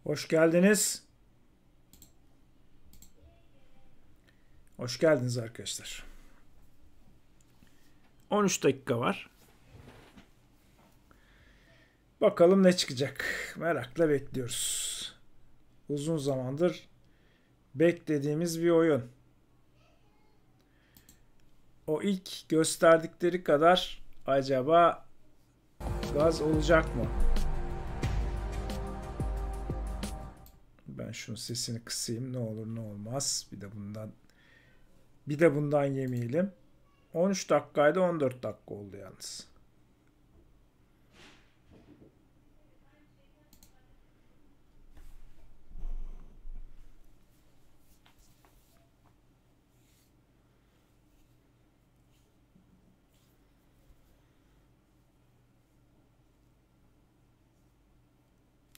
Hoş geldiniz. Hoş geldiniz arkadaşlar. 13 dakika var. Bakalım ne çıkacak. Merakla bekliyoruz. Uzun zamandır beklediğimiz bir oyun. O ilk gösterdikleri kadar acaba gaz olacak mı? Ben şunun sesini kısayım, ne olur ne olmaz. Bir de bundan yemeyelim. 13 dakikaydı, 14 dakika oldu yalnız.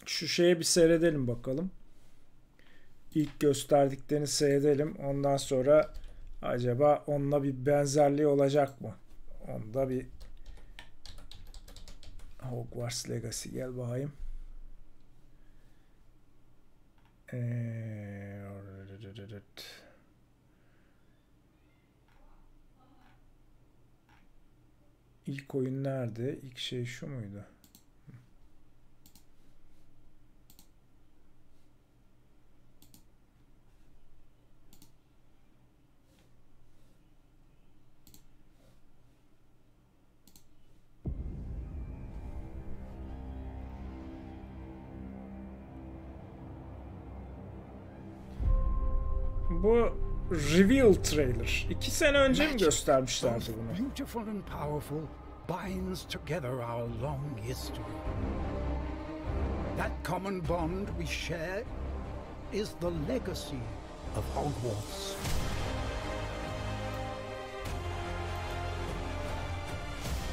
Şu şeye bir seyredelim bakalım. İlk gösterdiklerini seyredelim. Ondan sonra acaba onunla bir benzerliği olacak mı? Onda bir Hogwarts Legacy, gel bakayım. İlk oyun nerede? İlk şey şu muydu? Bu reveal trailer. 2 sene önce mi göstermişlerdi bunu? Beautiful and powerful binds together our long history. That common bond we share is the legacy of Hogwarts.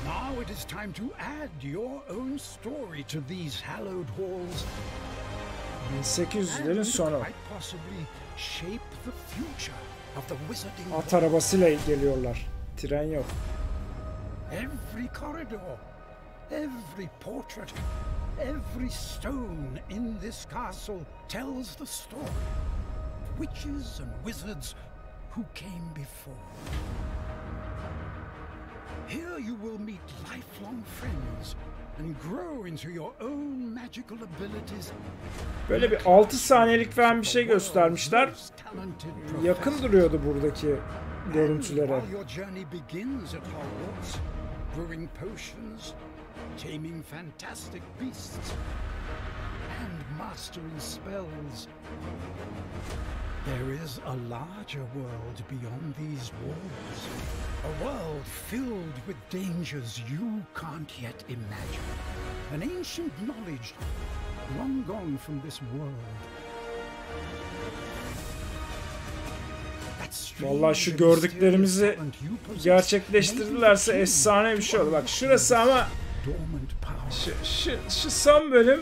Now it is time to add your own story to these hallowed halls. 1800'lerin sonu. Shape the future of the wizarding. At arabasıyla geliyorlar. Tren yok. Every corridor, every portrait, every stone in this castle tells the story. Witches and wizards who came before. Here you will meet lifelong friends and grow into your own magical abilities. Böyle bir 6 saniyelik falan bir şey göstermişler. Yakın duruyordu buradaki görüntülere. Your journey begins at Hogwarts, brewing potions, taming fantastic beasts, and mastering spells. There is a larger world beyond these walls. A world filled with dangers you can't yet imagine. An ancient knowledge long gone from this world. Vallahi şu gördüklerimizi gerçekleştirdilerse efsane bir şey olur. Bak şurası ama şu son bölüm,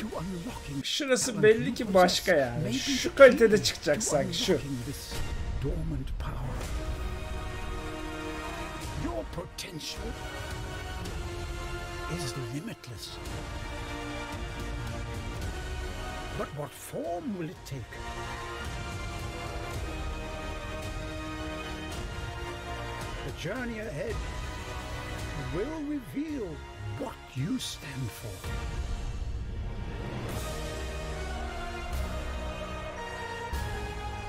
şurası belli ki başka yani. Şu kalitede çıkacak sanki şu. Your potential is limitless. But what form will it take? The journey ahead will reveal what you stand for.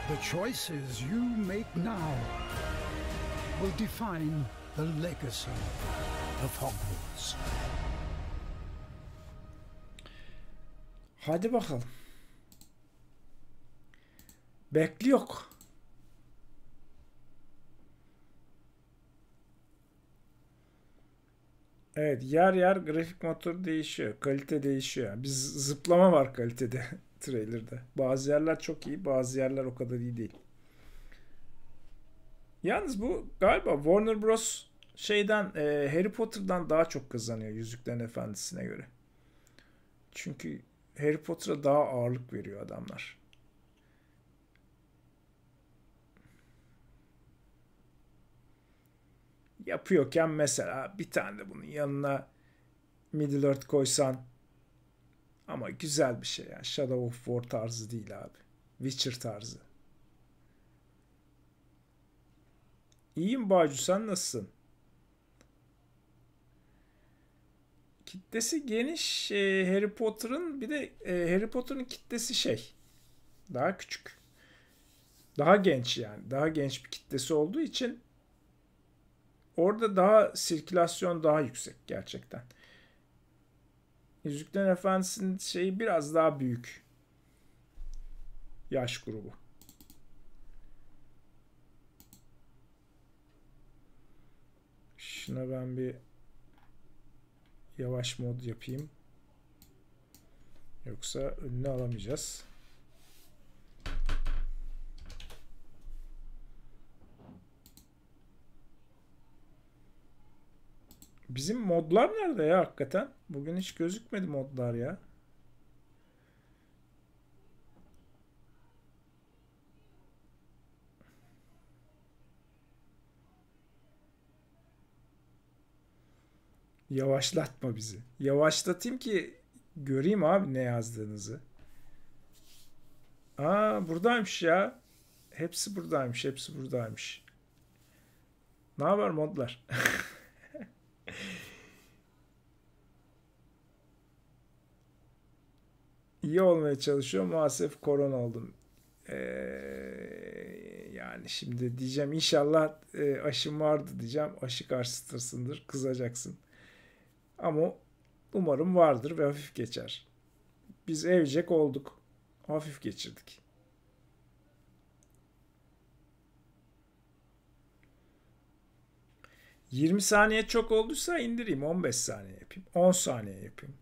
The choices you make now will define the legacy of Hogwarts. Hadi bakalım. Bekliyor. Evet, yer yer grafik motoru değişiyor. Kalite değişiyor. Biz zıplama var kalitede trailer'da. Bazı yerler çok iyi, bazı yerler o kadar iyi değil. Yalnız bu galiba Warner Bros. Harry Potter'dan daha çok kazanıyor Yüzüklerin Efendisi'ne göre. Çünkü Harry Potter'a daha ağırlık veriyor adamlar. Yapıyorken mesela bir tane de bunun yanına Middle Earth koysan Ama güzel bir şey yani. Shadow of War tarzı değil abi. Witcher tarzı. İyiyim Bağcı, sen nasılsın? Kitlesi geniş. Harry Potter'ın bir de Harry Potter'ın kitlesi şey. Daha küçük. Daha genç yani. Daha genç bir kitlesi olduğu için orada daha sirkülasyon daha yüksek gerçekten. Yüzüklerin Efendisi'nin şeyi biraz daha büyük. Yaş grubu. Şuna ben bir yavaş mod yapayım. Yoksa önüne alamayacağız. Bizim modlar nerede ya hakikaten? Bugün hiç gözükmedi modlar ya. Yavaşlatma bizi. Yavaşlatayım ki göreyim abi ne yazdığınızı. Aa, buradaymış ya. Hepsi buradaymış. Hepsi buradaymış. Ne haber modlar? İyi olmaya çalışıyorum. Maalesef korona oldum. Yani şimdi diyeceğim inşallah aşım vardı diyeceğim. Aşı karşıtırsındır. Kızacaksın. Ama umarım vardır ve hafif geçer. Biz evcek olduk. Hafif geçirdik. 20 saniye çok olduysa indireyim. 15 saniye yapayım. 10 saniye yapayım.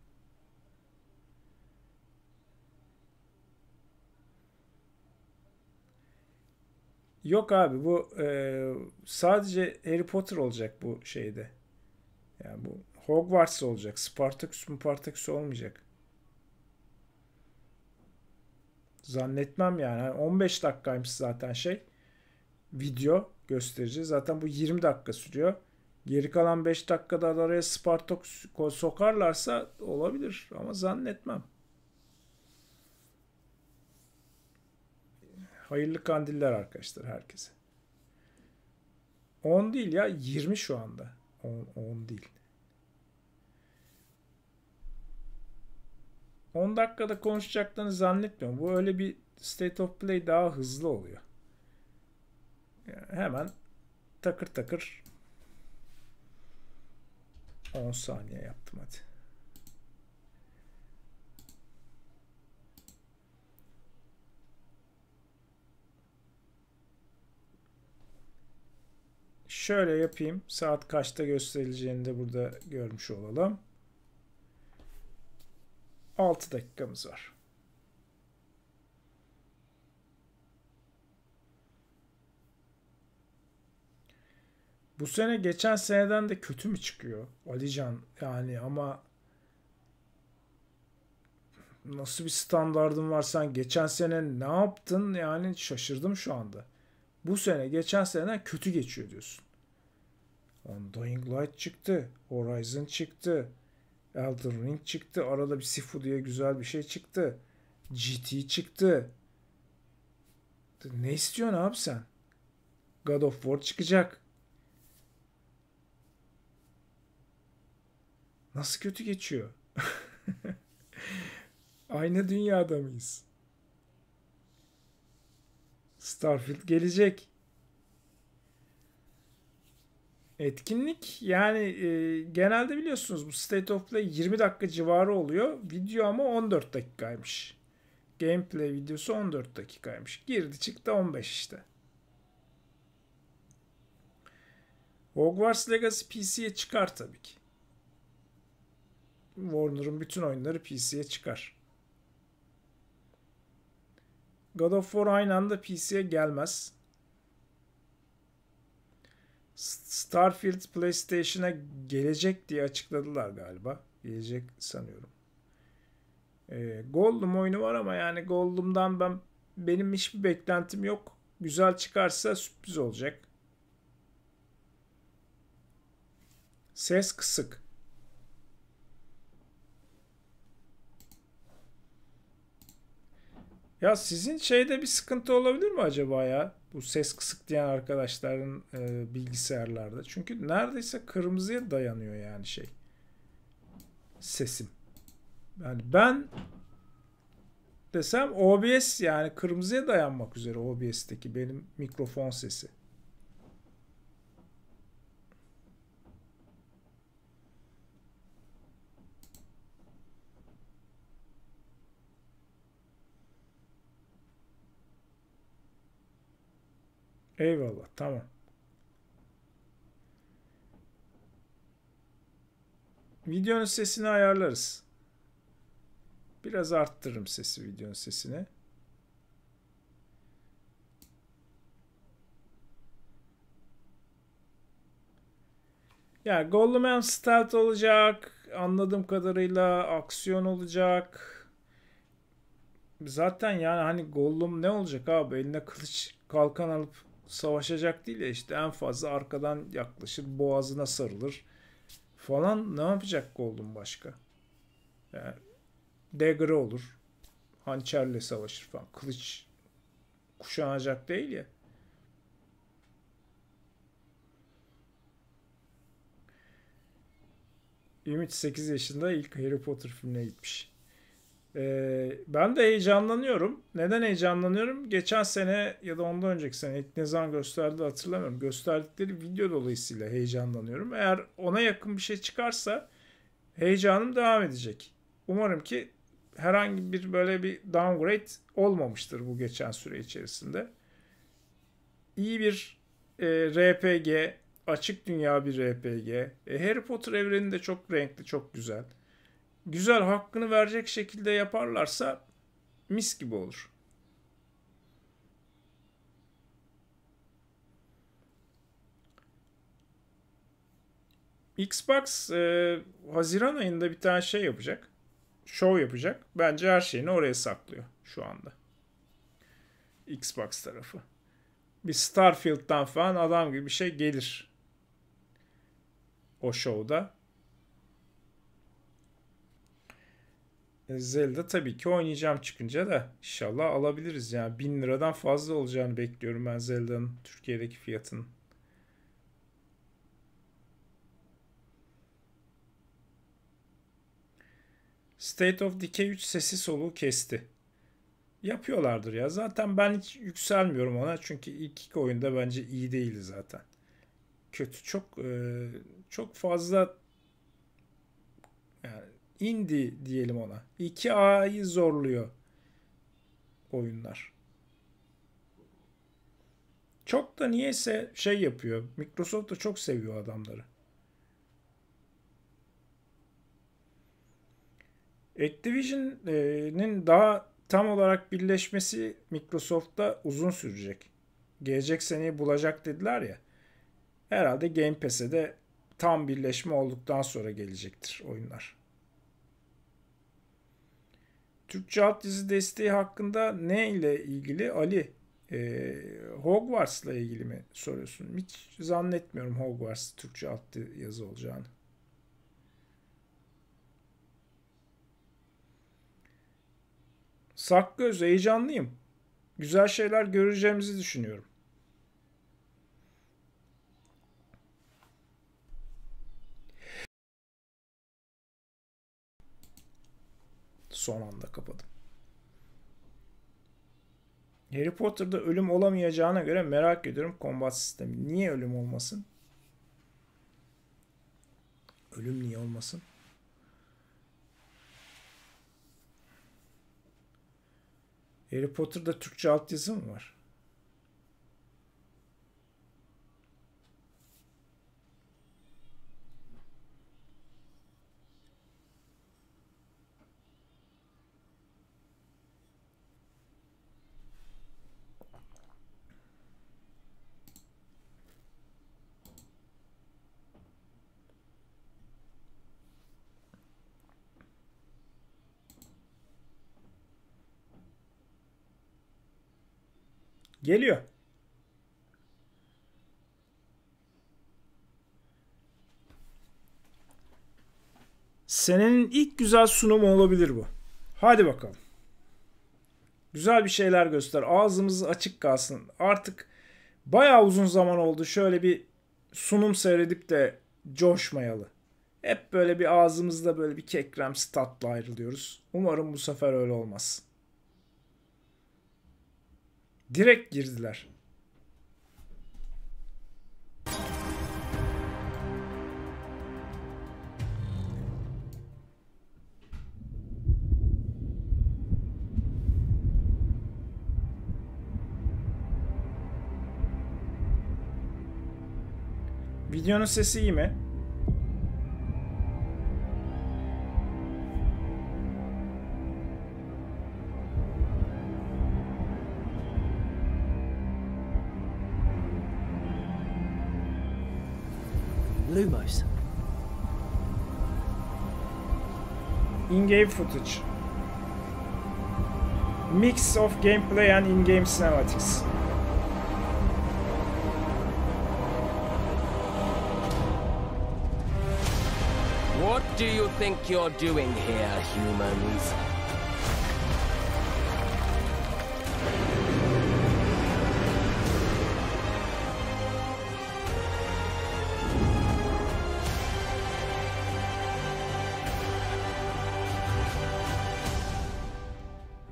Yok abi bu sadece Harry Potter olacak bu şeyde. Yani bu Hogwarts olacak. Spartacus olmayacak. Zannetmem yani. 15 dakikaymış zaten şey. Video gösterici. Zaten bu 20 dakika sürüyor. Geri kalan 5 dakikada araya Spartacus sokarlarsa olabilir ama zannetmem. Hayırlı kandiller arkadaşlar herkese. 10 değil ya, 20 şu anda. 10 değil. 10 dakikada konuşacaklarını zannetmiyorum. Bu öyle bir state of play daha hızlı oluyor. Yani hemen takır takır 10 saniye yaptım hadi. Şöyle yapayım. Saat kaçta gösterileceğini de burada görmüş olalım. 6 dakikamız var. Bu sene geçen seneden de kötü mü çıkıyor Alican? Yani ama nasıl bir standardın var sen? Geçen sene ne yaptın? Yani şaşırdım şu anda. Bu sene geçen seneden kötü geçiyor diyorsun. Dying Light çıktı. Horizon çıktı. Elden Ring çıktı. Arada bir Sifu diye güzel bir şey çıktı. GT çıktı. Ne istiyorsun abi sen? God of War çıkacak. Nasıl kötü geçiyor? Aynı dünyada mıyız? Starfield gelecek. Etkinlik yani genelde biliyorsunuz bu State of Play 20 dakika civarı oluyor. Video ama 14 dakikaymış. Gameplay videosu 14 dakikaymış. Girdi çıktı 15 işte. Hogwarts Legacy PC'ye çıkar tabii ki. Warner'ın bütün oyunları PC'ye çıkar. God of War aynı anda PC'ye gelmez. Starfield PlayStation'a gelecek diye açıkladılar galiba. Gelecek sanıyorum. Gollum oyunu var ama yani Gollum'dan benim hiçbir beklentim yok. Güzel çıkarsa sürpriz olacak. Ses kısık. Ya sizin şeyde bir sıkıntı olabilir mi acaba ya? Bu ses kısık diyen arkadaşların bilgisayarlarda. Çünkü neredeyse kırmızıya dayanıyor yani şey. Sesim. Yani ben desem OBS yani kırmızıya dayanmak üzere OBS'teki benim mikrofon sesi. Eyvallah, tamam. Videonun sesini ayarlarız. Biraz arttırırım sesi, videonun sesini. Yani Gollum stealth olacak. Anladığım kadarıyla aksiyon olacak. Zaten yani hani Gollum ne olacak abi? Eline kılıç kalkan alıp savaşacak değil ya, işte en fazla arkadan yaklaşır, boğazına sarılır falan. Ne yapacak Gollum başka? Yani dagger'ı olur. Hançerle savaşır falan. Kılıç kuşanacak değil ya. Ümit 8 yaşında ilk Harry Potter filmine gitmiş. Ben de heyecanlanıyorum. Neden heyecanlanıyorum? Geçen sene ya da ondan önceki sene ilk ne zaman gösterdi hatırlamıyorum. Gösterdikleri video dolayısıyla heyecanlanıyorum. Eğer ona yakın bir şey çıkarsa heyecanım devam edecek. Umarım ki herhangi bir böyle bir downgrade olmamıştır bu geçen süre içerisinde. İyi bir RPG, açık dünya bir RPG. Harry Potter evreni de çok renkli, çok güzel. Güzel, hakkını verecek şekilde yaparlarsa mis gibi olur. Xbox Haziran ayında bir tane şey yapacak. Show yapacak. Bence her şeyini oraya saklıyor şu anda. Xbox tarafı. Bir Starfield'dan falan adam gibi bir şey gelir o show'da. Zelda tabii ki oynayacağım çıkınca da inşallah alabiliriz yani. 1000 liradan fazla olacağını bekliyorum ben Zelda'nın Türkiye'deki fiyatının. State of Decay 3 sesi soluğu kesti. Yapıyorlardır ya. Zaten ben hiç yükselmiyorum ona. Çünkü ilk iki oyunda bence iyi değildi zaten. Kötü. Çok fazla yani indie diyelim ona. 2A'yı zorluyor oyunlar. Çok da niyeyse şey yapıyor. Microsoft da çok seviyor adamları. Activision'in daha tam olarak birleşmesi Microsoft'ta uzun sürecek. Gelecek seneyi bulacak dediler ya. Herhalde Game Pass'e de tam birleşme olduktan sonra gelecektir oyunlar. Türkçe alt dizi desteği hakkında ne ile ilgili Ali? Hogwarts'la ilgili mi soruyorsun? Hiç zannetmiyorum Hogwarts Türkçe alt yazı olacağını. Sakgöz, heyecanlıyım. Güzel şeyler göreceğimizi düşünüyorum. Son anda kapadım. Harry Potter'da ölüm olamayacağına göre merak ediyorum kombat sistemi. Niye ölüm olmasın? Ölüm niye olmasın? Harry Potter'da Türkçe altyazı mı var? Geliyor. Senenin ilk güzel sunumu olabilir bu. Hadi bakalım. Güzel bir şeyler göster. Ağzımız açık kalsın. Artık bayağı uzun zaman oldu şöyle bir sunum seyredip de coşmayalı. Hep böyle bir ağzımızda böyle bir kekremsi tatlı ayrılıyoruz. Umarım bu sefer öyle olmaz. Direkt girdiler. Videonun sesi iyi mi? Lumos. In-game footage. Mix of gameplay and in-game cinematics. What do you think you're doing here, humans?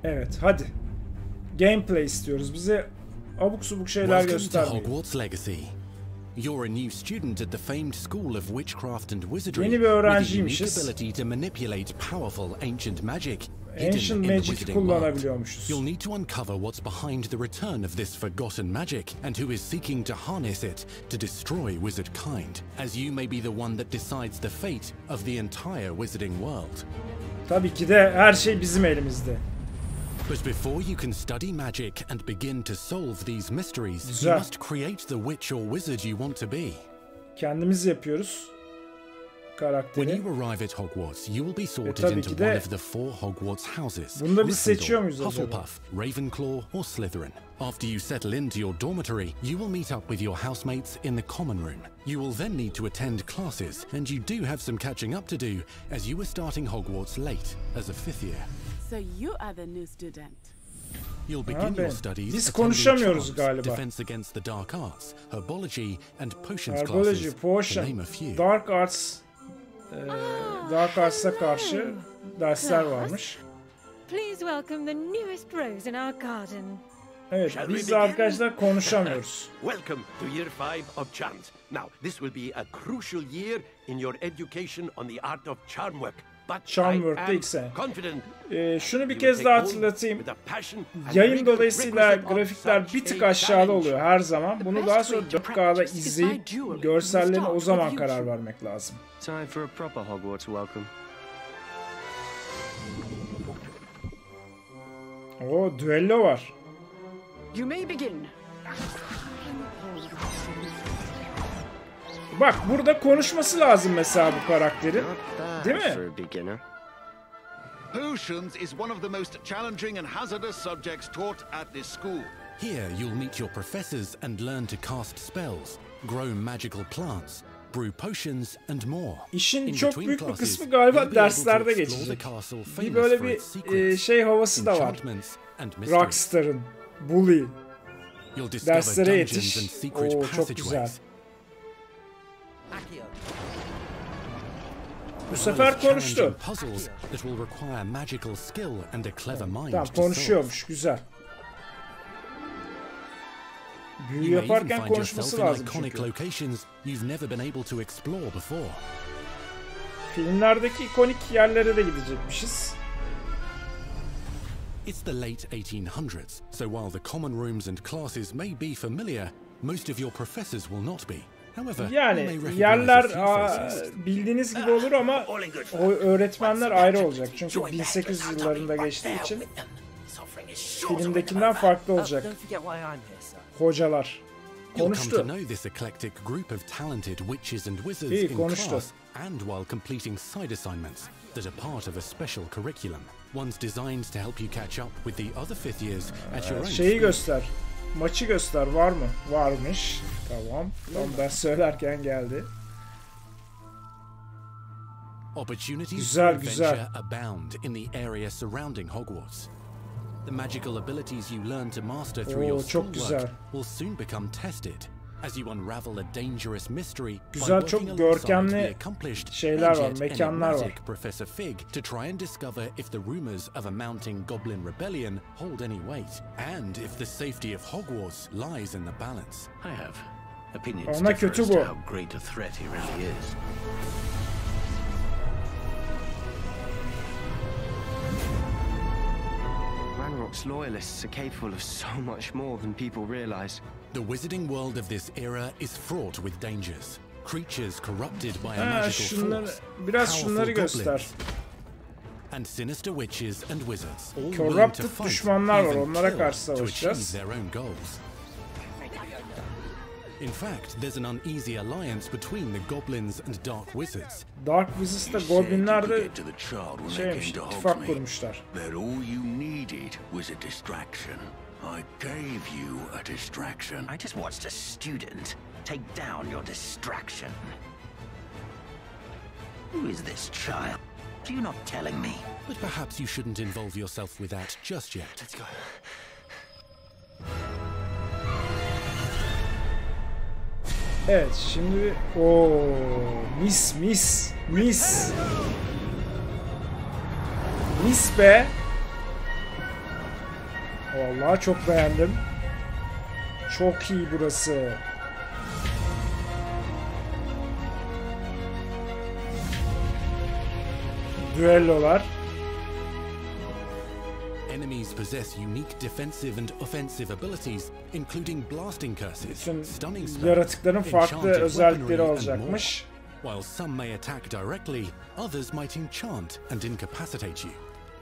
Evet, hadi. Gameplay istiyoruz. Bize abuk subuk şeyler göstermeyin. Hogwarts Legacy. You're a new student at the famed school of witchcraft and wizardry. Yeni bir öğrenciymişiz. With a unique ability to manipulate powerful ancient magic. Ancient Magic kullanabiliyormuşuz. You'll need to uncover what's behind the return of this forgotten magic and who is seeking to harness it to destroy wizard kind, as you may be the one that decides the fate of the entire wizarding world. Tabii ki de her şey bizim elimizde. But before you can study magic and begin to solve these mysteries, Güzel. you must create the witch or wizard you want to be. Kendimiz yapıyoruz karakteri. When you arrive at Hogwarts, you will be sorted tabii into ki de one of the 4 Hogwarts houses. Bunu da biz seçiyor muyuz acaba? Hufflepuff, Ravenclaw or Slytherin. After you settle into your dormitory, you will meet up with your housemates in the common room. You will then need to attend classes, and you do have some catching up to do, as you were starting Hogwarts late as a 5th year. So you are the new student. You'll begin your studies Biz attending konuşamıyoruz charms, galiba. defense against the dark arts, herbology and potions Herbology, classes, to potion, name a few. Dark Arts, Dark Arts'a karşı dersler varmış. Please welcome the newest rose in our garden. Evet, biz de arkadaşlar konuşamıyoruz. Welcome to year 5 of charms. Now, this will be a crucial year in your education on the art of charm work. But Charm I work'ta am ilk sene. confident Şunu bir you kez will daha take home hatırlatayım. with a passion and Yayın requisite dolayısıyla of grafikler such bir tık a aşağıda challenge. oluyor her zaman. Bunu daha sonra 4K'da izleyip görsellerine o zaman karar vermek lazım. Time for a proper Hogwarts welcome. O düello var. You may begin. Bak burada konuşması lazım mesela bu karakterin. Değil mi? For a beginner. Potions is one of the most challenging and hazardous subjects taught at this school. Here you'll meet your professors and learn to cast spells, grow magical plants, brew potions and more. İşin In çok between büyük bir classes, kısmı you'll galiba be able to derslerde explore the geçecek. castle Bir famous böyle for bir its secrets, şey havası da var. enchantments and mysteries. Rockstar'ın, Bully. You'll discover Derslere dungeons yetiş. and secret Oo, çok güzel. passageways. Bu sefer konuştu. Challenging puzzles that will require magical skill and a clever mind Tamam to solve. konuşuyormuş, güzel. Büyü You may even yaparken find konuşması yourself in lazım iconic çünkü. locations you've never been able to explore before. Filmlerdeki ikonik yerlere de gidecekmişiz. It's the late 1800s, so while the common rooms and classes may be familiar, most of your professors will not be. However, you may Yani recognize yerler a few faces. bildiğiniz gibi olur ama o öğretmenler ayrı olacak. Çünkü 1800 yıllarında geçtiği için filmdekinden farklı olacak. Don't forget why I'm here, sir. Hocalar. You'll come to Konuştu. know this eclectic group of talented witches and wizards İyi, in konuştu. class and while completing side assignments that are part of a special curriculum. Ones designed to help you catch up with the other 5th years at your own Şeyi speed. göster. Maçı göster. Var mı? Varmış. Tamam. Tam ben söylerken geldi. Opportunities Güzel, for güzel. adventure abound in the area surrounding Hogwarts. The magical abilities you learn to master through your schoolwork will soon become tested as you unravel a dangerous mystery Güzel, çok görkemli şeyler var, mekanlar var. Professor Fig to try and discover if the rumors of a mounting goblin rebellion hold any weight and if the safety of Hogwarts lies in the balance. I have opinions Ona differ kötü as bu. to how great a threat he really is. Ranrock's loyalists are capable of so much more than people realize. The wizarding world of this era is fraught with dangers. Creatures corrupted by a magical force, powerful goblins, and sinister witches and wizards, all willing to Corrupted fight, düşmanlar var, even onlara kill, karşı to achieve savaşacağız. their own goals. In fact, there's an uneasy alliance between the goblins and dark wizards. Dark Wizards'ta goblinler de şeymiş, ittifak kurmuşlar. That all you needed was a distraction. I gave you a distraction. I just watched a student take down your distraction. Who is this child? Are you not telling me? But perhaps you shouldn't involve yourself with that just yet. Let's go. Evet, şimdi mis be. Vallahi çok beğendim. Çok iyi burası. Düellolar. Enemies possess unique defensive and offensive abilities, including blasting curses, stunning spells, yaratıkların farklı enchanted özellikleri weaponry, olacakmış. and more. While some may attack directly, others might enchant and incapacitate you.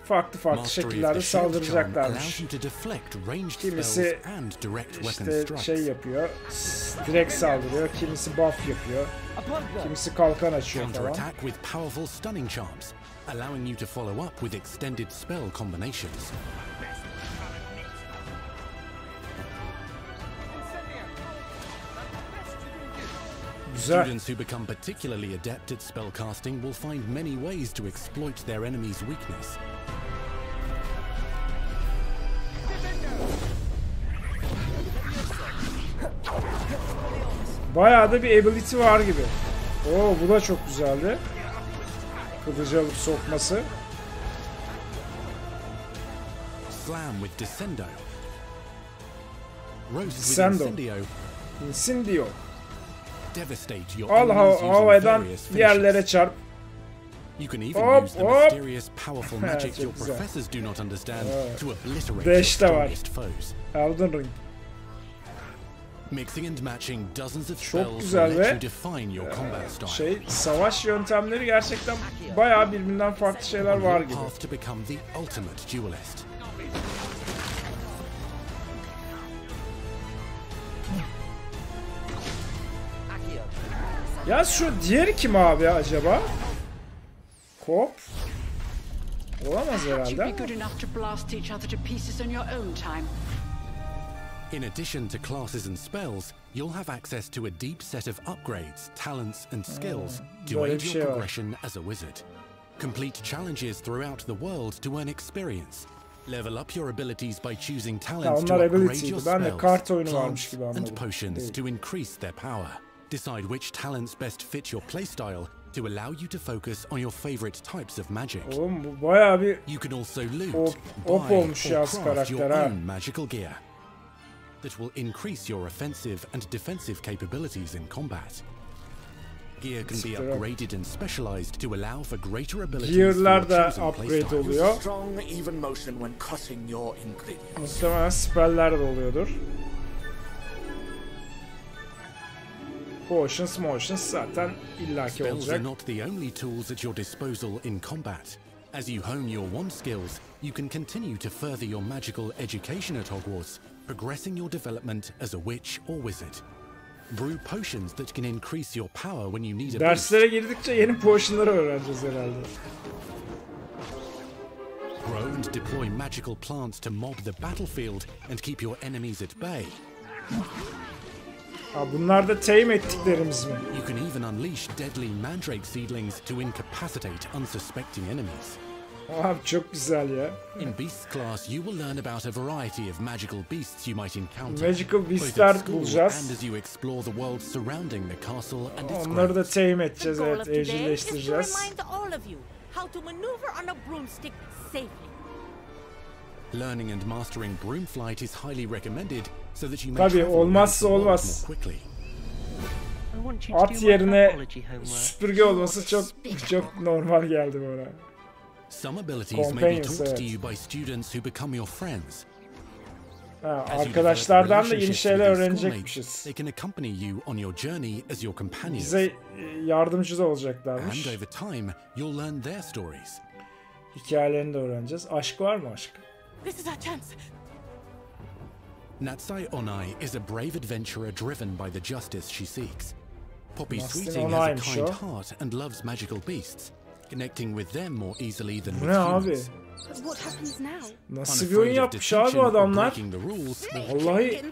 Farklı şekillerde saldıracaklarmış. Kimisi işte şey yapıyor, direkt saldırıyor, kimisi buff yapıyor, kimisi kalkan açıyor falan. Counterattack with powerful stunning charms, allowing you to follow up with extended spell combinations. Students who become particularly adept at spellcasting will find many ways to exploit their enemy's weakness. Bayağı da bir ability var gibi. Bu da çok güzeldi. Kılıcı alıp sokması. Slam with Descendo. Roast with Incendio. Devastate your Al havadan yerlere çarp. You can even use the mysterious, powerful magic your professors do not understand to obliterate your strongest foes. Elden Ring. Mixing and matching dozens of spells will let you define your combat style. Savaş yöntemleri gerçekten bayağı birbirinden farklı şeyler var gibi. Path to become the ultimate duelist. Ya şu diğeri kim abi acaba? Kop? Olamaz herhalde. In addition to classes and spells, you'll have access to a deep set of upgrades, talents and skills to aid your progression as a wizard. Complete challenges throughout the world to earn experience. Level up your abilities by choosing talents to upgrade your spells, plants and potions to increase their power. Decide which talents best fit your playstyle to allow you to focus on your favorite types of magic. You can also loot, buy or craft your own magical gear that will increase your offensive and defensive capabilities in combat. Gear can be upgraded and specialized to allow for greater abilities for your chosen playstyle. Strong, even motion when cutting your ingredients. Muhtemelen spell'ler de oluyordur. Potions zaten illaki olacak. Spells are not the only tools at your disposal in combat. As you hone your wand skills, you can continue to further your magical education at Hogwarts, progressing your development as a witch or wizard. Brew potions that can increase your power when you need a boost. Derslere girdikçe yeni potionları öğreneceğiz herhalde. Grow and deploy magical plants to mob the battlefield and keep your enemies at bay. Bunlar da tame ettiklerimiz mi? You can even unleash deadly mandrake seedlings to incapacitate unsuspecting enemies. Abi çok güzel ya. In Beasts class, you will learn about a variety of magical beasts you might encounter. Magical beastler bulacağız. And as you explore the world surrounding the castle and its onları da grounds. tame edeceğiz, evet, evcilleştireceğiz. Learning and mastering broom flight is highly recommended so that you may Tabii travel olmazsa around the world olmaz. more quickly. At yerine süpürge olması çok normal geldi bana. Some abilities may be taught to you by students who become your friends. Ha, arkadaşlardan da yeni şeyler öğrenecekmişiz. They can accompany you on your journey as your companions. Bize yardımcı da olacaklarmış. And over time, you'll learn their stories. Hikayelerini de öğreneceğiz. Aşk var mı aşk? This is our chance. Natsai Onai is a brave adventurer driven by the justice she seeks. Poppy Nasıl Sweeting has a Onay'mış kind o? heart and loves magical beasts, connecting with them more easily than Bu with ne abi? humans. What happens now? Nasıl bir oyun yapmış abi adamlar? Vallahi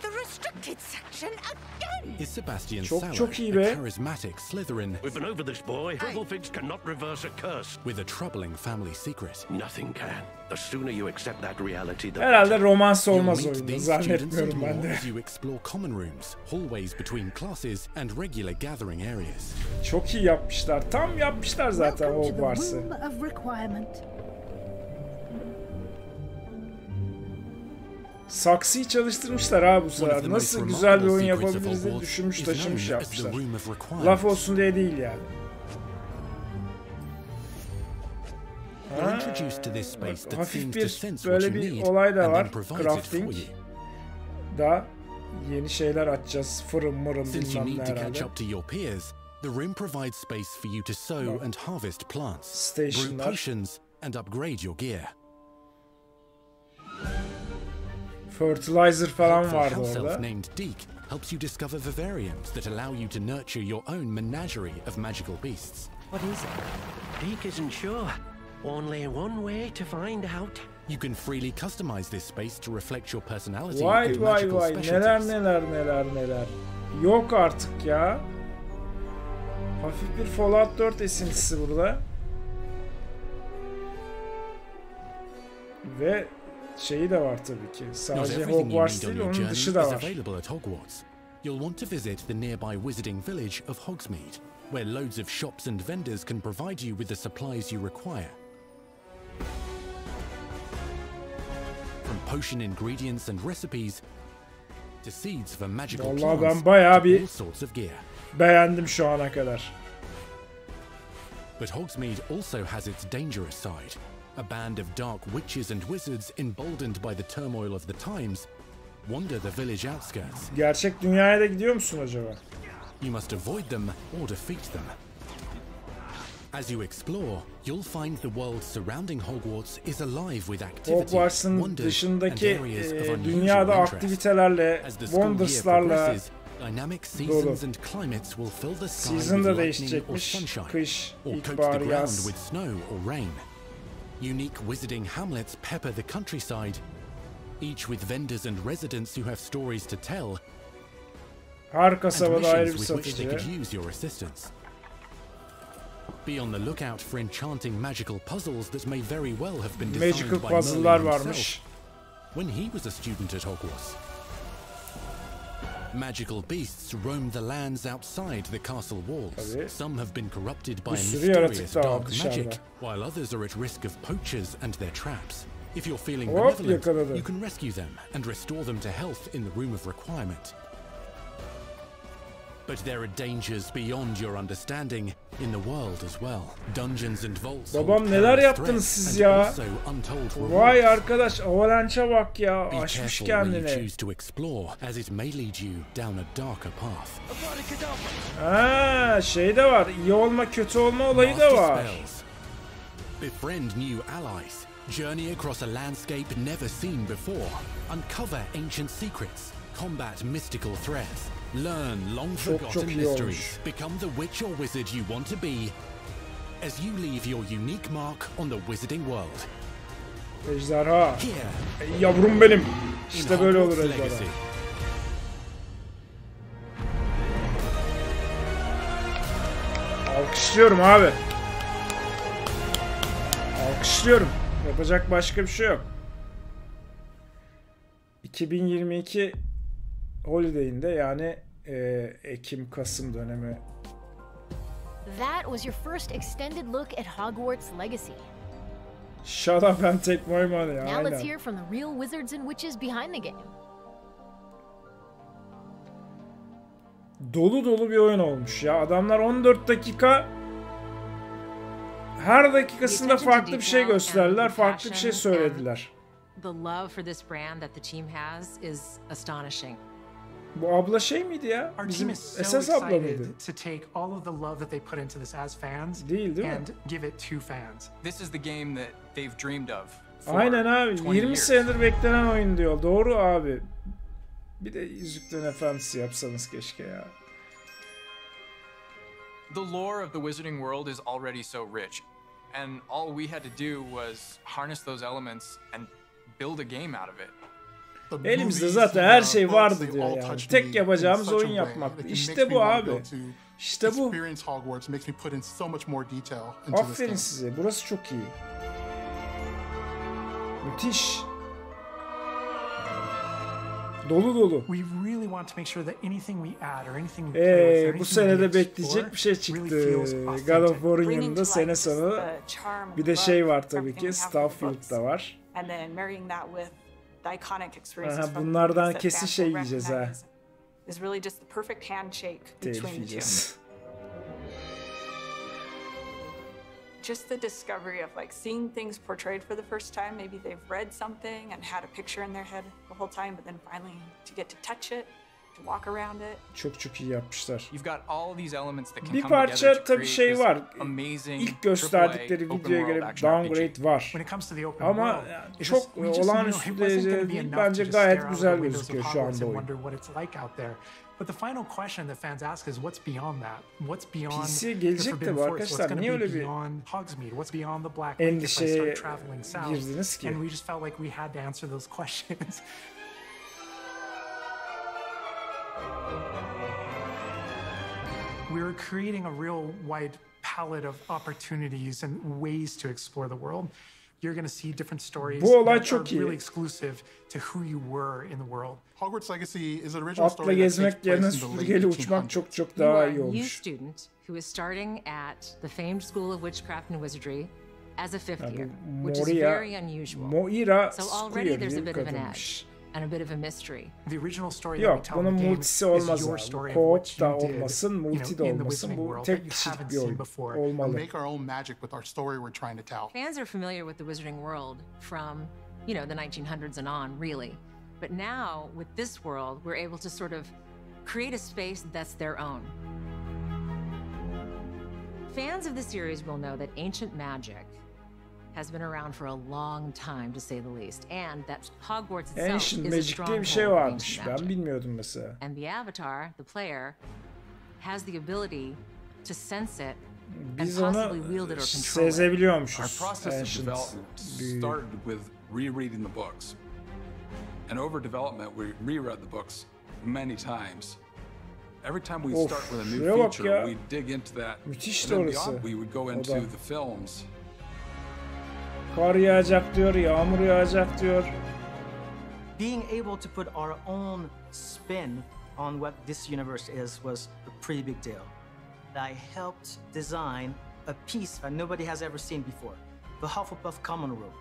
Is Sebastian çok iyi be. a charismatic Slytherin We've been over this, boy. Fiddlefix cannot reverse a curse. with a troubling family secret? Nothing can. The sooner you accept that reality, the Herhalde romans You'll olmaz meet oyunda. these students and Zannetmiyorum ben more de. as you explore common rooms, hallways between classes, and regular gathering areas. Çok iyi yapmışlar. Tam yapmışlar zaten Hogwarts'ı. Saksıyı çalıştırmışlar abi bu sefer. Nasıl güzel bir oyun yapabiliriz diye düşünmüş taşımış yapmışlar. Laf olsun diye değil yani. Hafif bir böyle bir olay da var. Crafting. Da yeni şeyler açacağız. Fırın mırın bilmem ne herhalde. The room provides space for you to sow and harvest plants, brew potions, and upgrade your gear. Fertilizer falan vardı orada. Named Deke helps you discover vivariums that allow you to nurture your own menagerie of magical beasts. What is it? Deke isn't sure. Only one way to find out. You can freely customize this space to reflect your personality and Vay magical vay specialties. neler. Yok artık ya. Hafif bir Fallout 4 esintisi burada. Ve şeyi de var tabii ki. Sadece Hogwarts değil, onun dışı da var. You'll want to visit the nearby wizarding village of Hogsmeade, where loads of shops and vendors can provide you with the supplies you require. From potion ingredients and recipes to seeds for magical Vallahi plants ben bayağı to all bir sorts of gear. beğendim şu ana kadar. But Hogsmeade also has its dangerous side. A band of dark witches and wizards emboldened by the turmoil of the times wander the village outskirts. Gerçek dünyaya da gidiyor musun acaba? You must avoid them or defeat them. As you explore, you'll find the world surrounding Hogwarts is alive with activity, Hogwarts'ın dışındaki dünyada aktivitelerle, wonders'larla dolu. Season da değişecekmiş. Kış, ilkbahar, yaz. Unique wizarding hamlets pepper the countryside, each with vendors and residents who have stories to tell. Her kasabada ayrı bir satıcı. Be on the lookout for enchanting magical puzzles that may very well have been designed Magical by puzzle'lar Merlin varmış. himself when he was a student at Hogwarts. Magical beasts roam the lands outside the castle walls. Tabii. Some have been corrupted by Bir a sürü yaratık mysterious da var dark dışarıda. magic, while others are at risk of poachers and their traps. If you're feeling Hop, benevolent, yakaladı. you can rescue them and restore them to health in the Room of Requirement. But there are dangers beyond your understanding in the world as well. Dungeons and vaults. Babam neler yaptınız siz ya? Vay arkadaş, Avalanche'a bak ya, aşmış kendini. Ha, şey de var, iyi olma kötü olma olayı da var. Befriend new allies. Journey across a landscape never seen before. Uncover ancient secrets. Combat mystical threats. Learn long forgotten mysteries. Become the witch or wizard you want to be as you leave your unique mark on the wizarding world. Ejderha. Yavrum benim. İşte böyle olur ejderha. Alkışlıyorum abi. Alkışlıyorum. Yapacak başka bir şey yok. 2022 Holiday'inde yani Ekim-Kasım dönemi. That was your first extended look at Hogwarts Legacy. Shut up and take my money. Now let's Aynen. hear from the real wizards and witches behind the game. Dolu dolu bir oyun olmuş ya. Adamlar 14 dakika her dakikasında farklı bir şey gösterdiler, farklı bir şey söylediler. The love for this brand that the team has is astonishing. Bu abla şey miydi ya? Bizim esas abla mıydı? To take all of the love that they put into this as fans değil mi? And give it to fans. This is the game that they've dreamed of. Aynen abi. 20 senedir beklenen oyun diyor. Doğru abi. Bir de Yüzüklerin Efendisi yapsanız keşke ya. The lore of the Wizarding World is already so rich, and all we had to do was harness those elements and build a game out of it. Elimizde zaten her şey vardı diyor yani. Tek yapacağımız oyun yapmaktı. İşte bu abi. İşte bu. Aferin size. Burası çok iyi. Müthiş. Dolu dolu. Bu senede bekleyecek bir şey çıktı. God of War'un yanında sene sonu. Bir de şey var tabii ki. Starfield da var. Aha, bunlardan kesin şey yiyeceğiz ha. Telif yiyeceğiz. Just the discovery of like seeing things portrayed for the first time. Maybe they've read something and had a picture in their head the whole time, but then finally to get to touch it, to walk around it. Çok iyi yapmışlar. You've got all of these elements that can bir come together parça to tabii create şey var. Amazing İlk gösterdikleri videoya göre downgrade var. Ama çok olağanüstü derecede değil. Bence gayet güzel gözüküyor şu anda oyun. But the final question that fans ask is what's beyond that? What's beyond PC'ye gelecek de bu arkadaşlar. Niye öyle bir endişeye girdiniz ki? And we just felt like we had to answer those questions. We were creating a real wide palette of opportunities and ways to explore the world. You're going to see different stories that are really exclusive to who you were in the world. Hogwarts Legacy is an original Atla gezmek yerine süpürgeyle uçmak çok daha iyi olmuş. You are a student who is starting at the famed School of Witchcraft and Wizardry as a fifth year, which is very unusual. So already there's a bit of an edge and a bit of a mystery. The original story Yok, bunun multisi olmaz. Co-op da olmasın, multi de olmasın. Bu tek kişilik bir oyun olmalı. Make our own magic with our story we're trying to tell. Fans are familiar with the Wizarding World from, the 1900s and on, really. But now, with this world, we're able to sort of create a space that's their own. Fans of the series will know that ancient magic has been around for a long time, to say the least, and that Hogwarts itself is a stronghold bir şey varmış. of ancient Ben bilmiyordum mesela. And the avatar, the player, has the ability to sense it and possibly wield it or control it. Sezebiliyormuşuz. Our process of development started with rereading the books. And over development, we reread the books many times. Every time we start with a new feature, we dig into that. Müthiş and then beyond, we would go into the films. Kar yağacak diyor, yağmur yağacak diyor. Being able to put our own spin on what this universe is was a pretty big deal. I helped design a piece that nobody has ever seen before, the Hufflepuff common room.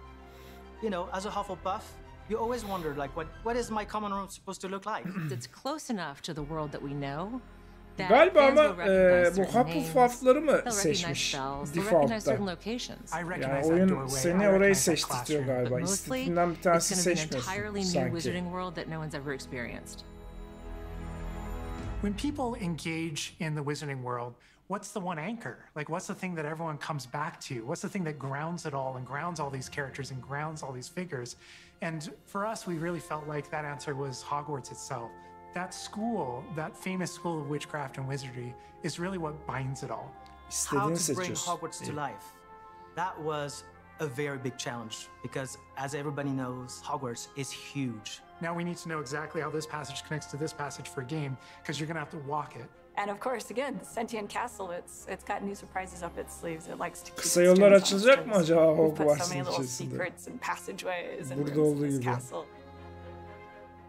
As a Hufflepuff, you always wondered, like, what is my common room supposed to look like? It's close enough to the world that we know. Galiba ama bu Hufflepuff'ları mı seçmiş default'ta? Yani oyun seni orayı seçtirtiyor galiba. İstediğinden bir tanesi seçmiyorsun sanki. When people engage in the Wizarding world, what's the one anchor? Like, what's the thing that everyone comes back to? What's the thing that grounds it all and grounds all these characters and grounds all these figures? And for us, we really felt like that answer was Hogwarts itself. That school, that famous school of witchcraft and wizardry, is really what binds it all. How to bring Hogwarts to life? That was a very big challenge because, as everybody knows, Hogwarts is huge. Now we need to know exactly how this passage connects to this passage for a game because you're going to have to walk it. And of course, again, the sentient castle, it's got new surprises up its sleeves. It likes to keep Kısa yollar açılacak mı acaba Hogwarts'ın içerisinde? Burada olduğu gibi.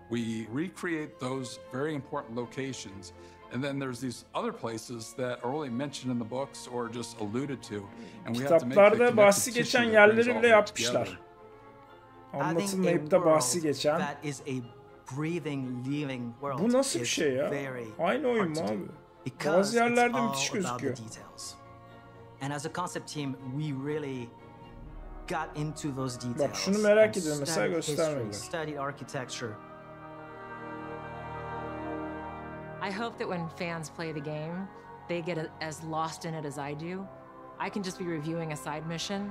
We recreate those very important locations, and then there's these other places that are only mentioned in the books or just alluded to, and we have to make kitaplarda bahsi geçen yerleri bile yapmışlar. Anlatılmayıp da bahsi geçen. Bu nasıl bir şey ya? Aynı oyun mu abi? Bazı yerlerde müthiş gözüküyor. And as a concept team, we really got into those details. Bak şunu merak ediyorum mesela, göstermediler. Studied architecture. I hope that when fans play the game, they get as lost in it as I do. I can just be reviewing a side mission,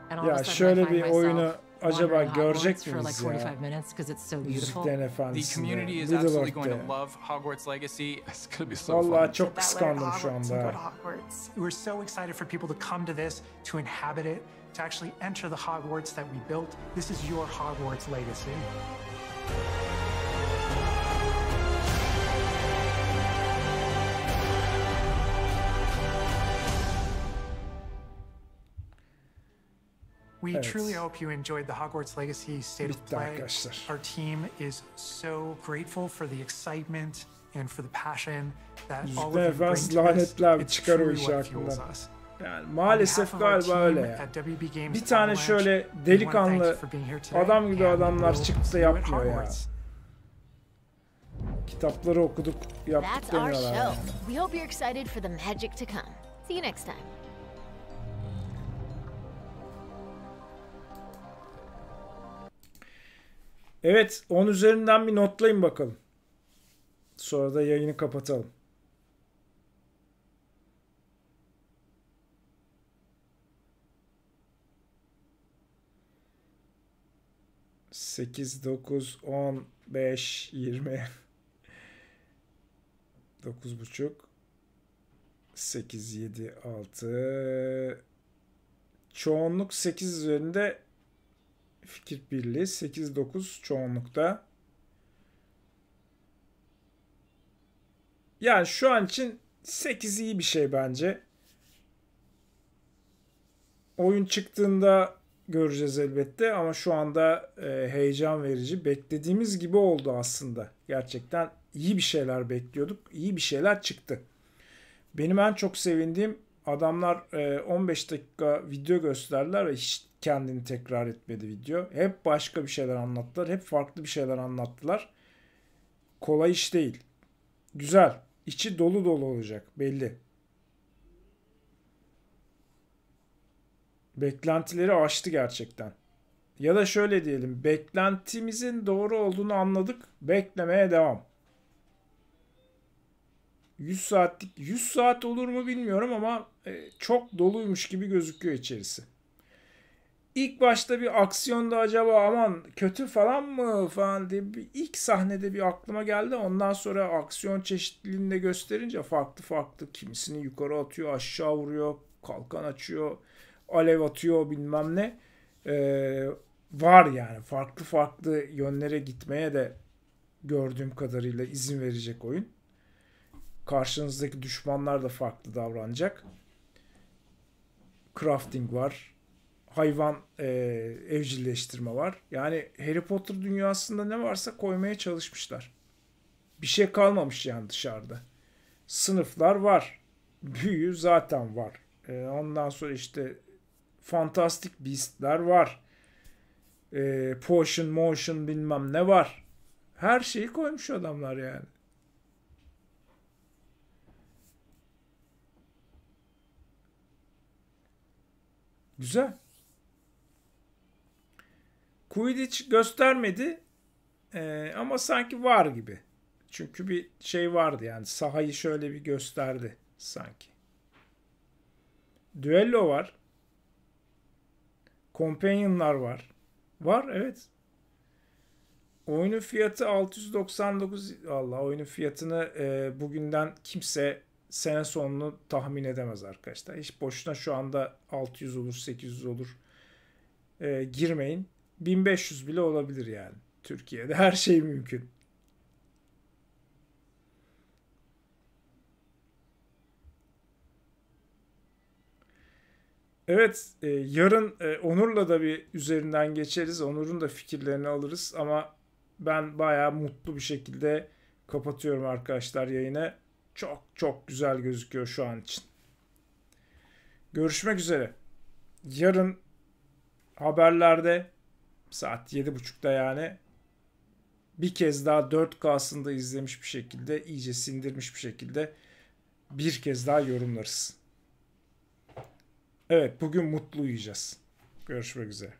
and all of a sudden I find myself acaba görecek for like miyiz 45 ya? minutes because it's so beautiful. The community is absolutely going to love Hogwarts Legacy. It's going to be so Vallahi fun. çok kıskandım şu anda. We're so excited for people to come to this, to inhabit it, to actually enter the Hogwarts that we built. This is your Hogwarts Legacy. We truly hope you enjoyed the Hogwarts Legacy State of Play. Our team is so grateful for the excitement and for the passion that all of you bring to this. It's truly what fuels us. Yani maalesef galiba öyle ya. Bir tane şöyle delikanlı adam gibi adamlar çıkıp da yapmıyor ya. Kitapları okuduk, yaptık demiyorlar yani. We hope you're excited for the magic to come. See you next time. Evet, 10 üzerinden bir notlayın bakalım. Sonra da yayını kapatalım. Sekiz, 9, 10, 5, 20, 9,5, 8, 7, 6. Çoğunluk 8 üzerinde. Fikir birliği 8-9 çoğunlukta. Yani şu an için 8 iyi bir şey bence. Oyun çıktığında göreceğiz elbette ama şu anda heyecan verici. Beklediğimiz gibi oldu aslında. Gerçekten iyi bir şeyler bekliyorduk. İyi bir şeyler çıktı. Benim en çok sevindiğim, adamlar 15 dakika video gösterdiler ve hiç kendini tekrar etmedi video. Hep başka bir şeyler anlattılar. Hep farklı bir şeyler anlattılar. Kolay iş değil. Güzel. İçi dolu dolu olacak. Belli. Beklentileri aştı gerçekten. Ya da şöyle diyelim. Beklentimizin doğru olduğunu anladık. Beklemeye devam. 100 saat olur mu bilmiyorum ama çok doluymuş gibi gözüküyor içerisi. İlk başta bir aksiyonda acaba aman kötü falan mı falan diye ilk sahnede bir aklıma geldi. Ondan sonra aksiyon çeşitliliğini de gösterince farklı kimisini yukarı atıyor, aşağı vuruyor, kalkan açıyor, alev atıyor, bilmem ne. Var yani farklı yönlere gitmeye de gördüğüm kadarıyla izin verecek oyun. Karşınızdaki düşmanlar da farklı davranacak. Crafting var. Hayvan evcilleştirme var. Yani Harry Potter dünyasında ne varsa koymaya çalışmışlar. Bir şey kalmamış yani dışarıda. Sınıflar var. Büyü zaten var. Ondan sonra işte Fantastic Beast'ler var. Potion, motion bilmem ne var. Her şeyi koymuş adamlar yani. Güzel. Quidditch göstermedi ama sanki var gibi. Çünkü bir şey vardı yani. Sahayı şöyle bir gösterdi sanki. Düello var. Companion'lar var. Var evet. Oyunun fiyatı 699. Allah, oyunun fiyatını bugünden kimse sene sonunu tahmin edemez arkadaşlar. Hiç boşuna şu anda 600 olur, 800 olur. Girmeyin. 1500 bile olabilir yani. Türkiye'de her şey mümkün. Evet, yarın Onur'la da bir üzerinden geçeriz. Onur'un da fikirlerini alırız ama ben bayağı mutlu bir şekilde kapatıyorum arkadaşlar yayını. Çok çok güzel gözüküyor şu an için. Görüşmek üzere. Yarın haberlerde saat 7.30'da yani bir kez daha 4K'sında izlemiş bir şekilde, iyice sindirmiş bir şekilde bir kez daha yorumlarız. Evet, bugün mutlu uyuyacağız. Görüşmek üzere.